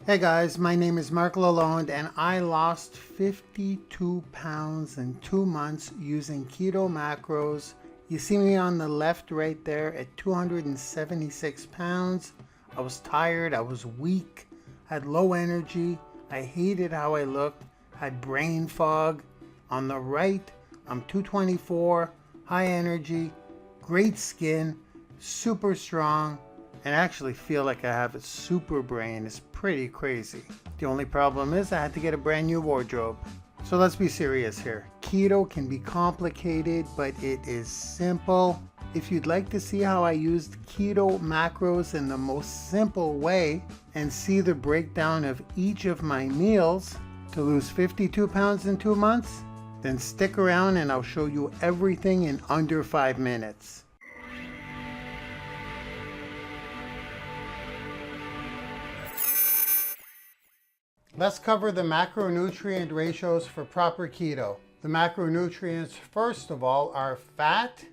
Hey guys, my name is Marc Lalonde and I lost 52 pounds in 2 months using keto macros. You see me on the left right there at 276 pounds. I was tired, I was weak, had low energy, I hated how I looked, had brain fog. On the right, I'm 224, high energy, great skin, super strong, and actually feel like I have a super brain. It's pretty crazy. The only problem is I had to get a brand new wardrobe. So let's be serious here. Keto can be complicated, but it is simple. If you'd like to see how I used keto macros in the most simple way and see the breakdown of each of my meals to lose 52 pounds in 2 months, then stick around and I'll show you everything in under 5 minutes. Let's cover the macronutrient ratios for proper keto. The macronutrients, first of all, are fat,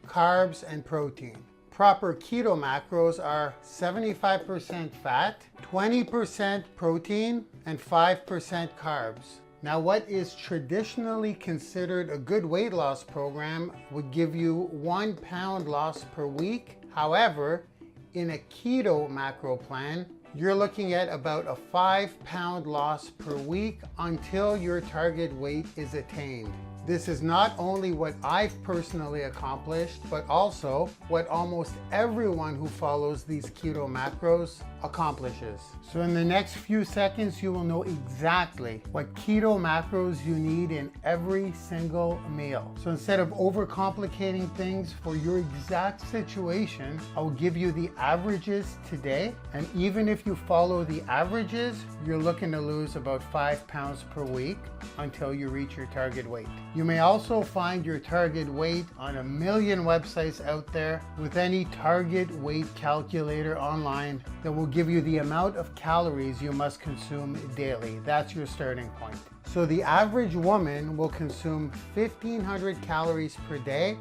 carbs, and protein. Proper keto macros are 75% fat, 20% protein, and 5% carbs. Now, what is traditionally considered a good weight loss program would give you 1 pound loss per week. However, in a keto macro plan, you're looking at about a 5-pound loss per week until your target weight is attained. This is not only what I've personally accomplished, but also what almost everyone who follows these keto macros accomplishes. So in the next few seconds, you will know exactly what keto macros you need in every single meal. So instead of overcomplicating things for your exact situation, I will give you the averages today. And even if you follow the averages, you're looking to lose about 5 pounds per week until you reach your target weight. You may also find your target weight on a million websites out there with any target weight calculator online that will give you the amount of calories you must consume daily. That's your starting point. So the average woman will consume 1,500 calories per day,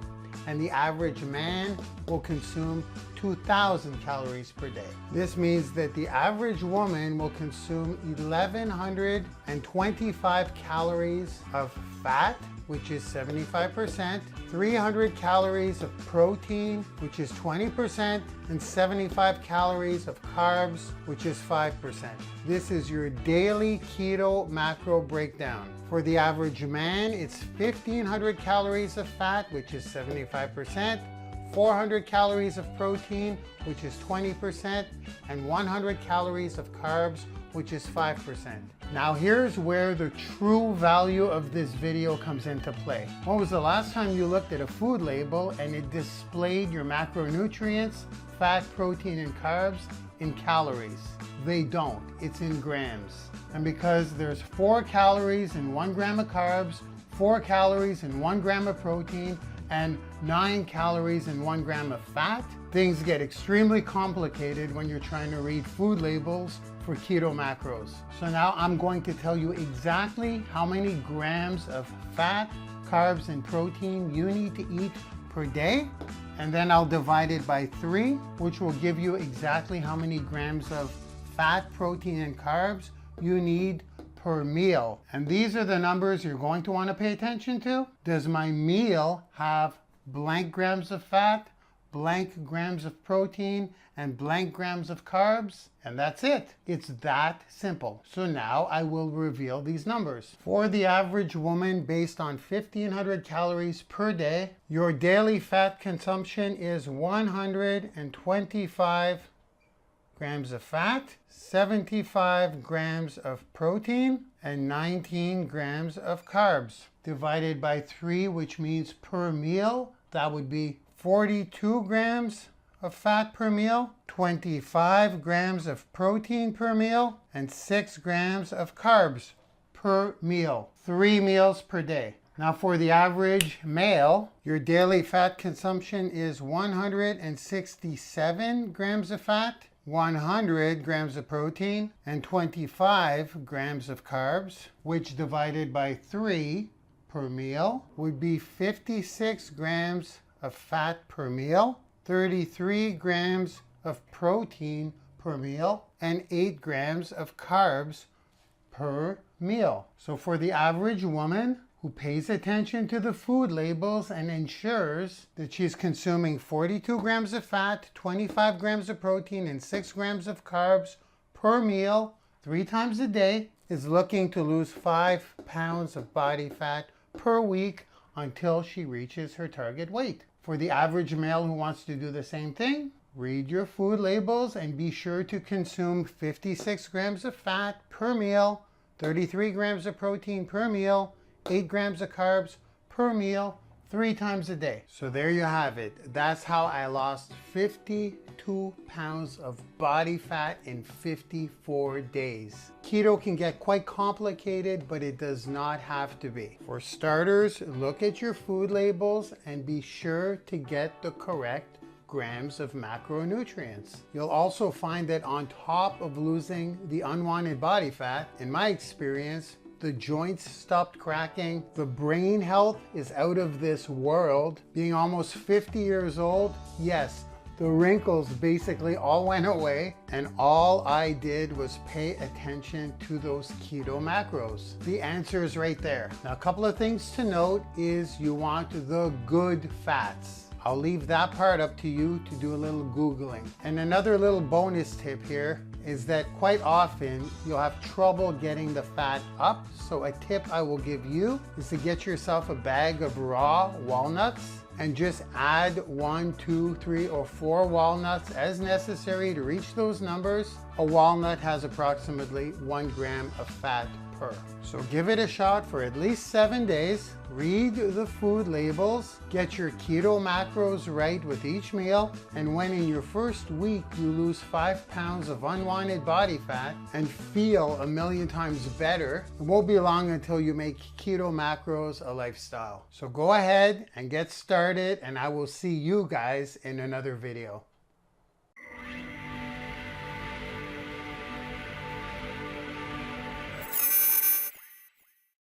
and the average man will consume 2,000 calories per day. This means that the average woman will consume 1,125 calories of fat, which is 75%, 300 calories of protein, which is 20%, and 75 calories of carbs, which is 5%. This is your daily keto macro breakdown. For the average man, it's 1,500 calories of fat, which is 75%, 400 calories of protein, which is 20%, and 100 calories of carbs, which is 5%. Now here's where the true value of this video comes into play. When was the last time you looked at a food label and it displayed your macronutrients, fat, protein, and carbs in calories? They don't. It's in grams. And because there's 4 calories in 1 gram of carbs, 4 calories in 1 gram of protein, and 9 calories in 1 gram of fat, things get extremely complicated when you're trying to read food labels for keto macros. So now I'm going to tell you exactly how many grams of fat, carbs, and protein you need to eat per day, and then I'll divide it by 3, which will give you exactly how many grams of fat, protein, and carbs you need per meal. And these are the numbers you're going to want to pay attention to. Does my meal have blank grams of fat, blank grams of protein, and blank grams of carbs? And that's it. It's that simple. So now I will reveal these numbers. For the average woman, based on 1,500 calories per day, your daily fat consumption is 125 grams of fat, 75 grams of protein, and 19 grams of carbs. Divided by 3, which means per meal, that would be 42 grams of fat per meal, 25 grams of protein per meal, and 6 grams of carbs per meal. 3 meals per day. Now for the average male, your daily fat consumption is 167 grams of fat, 100 grams of protein, and 25 grams of carbs, which divided by 3 per meal would be 56 grams of fat per meal, 33 grams of protein per meal and 8 grams of carbs per meal. So for the average woman who pays attention to the food labels and ensures that she's consuming 42 grams of fat, 25 grams of protein, and 6 grams of carbs per meal 3 times a day, is looking to lose 5 pounds of body fat per week until she reaches her target weight. For the average male who wants to do the same thing, read your food labels and be sure to consume 56 grams of fat per meal, 33 grams of protein per meal, 8 grams of carbs per meal 3 times a day. So there you have it. That's how I lost 52 pounds of body fat in 54 days. Keto can get quite complicated, but it does not have to be. For starters, look at your food labels and be sure to get the correct grams of macronutrients. You'll also find that on top of losing the unwanted body fat, in my experience, the joints stopped cracking, the brain health is out of this world. Being almost 50 years old, yes, the wrinkles basically all went away, and all I did was pay attention to those keto macros. The answer is right there. Now, a couple of things to note is you want the good fats. I'll leave that part up to you to do a little Googling. And another little bonus tip here is that quite often you'll have trouble getting the fat up. So a tip I will give you is to get yourself a bag of raw walnuts and just add 1, 2, 3, or 4 walnuts as necessary to reach those numbers. A walnut has approximately 1 gram of fat per. So give it a shot for at least 7 days. Read the food labels, get your keto macros right with each meal, and when in your first week you lose 5 pounds of unwanted body fat and feel a million times better, it won't be long until you make keto macros a lifestyle. So go ahead and get started, and I will see you guys in another video.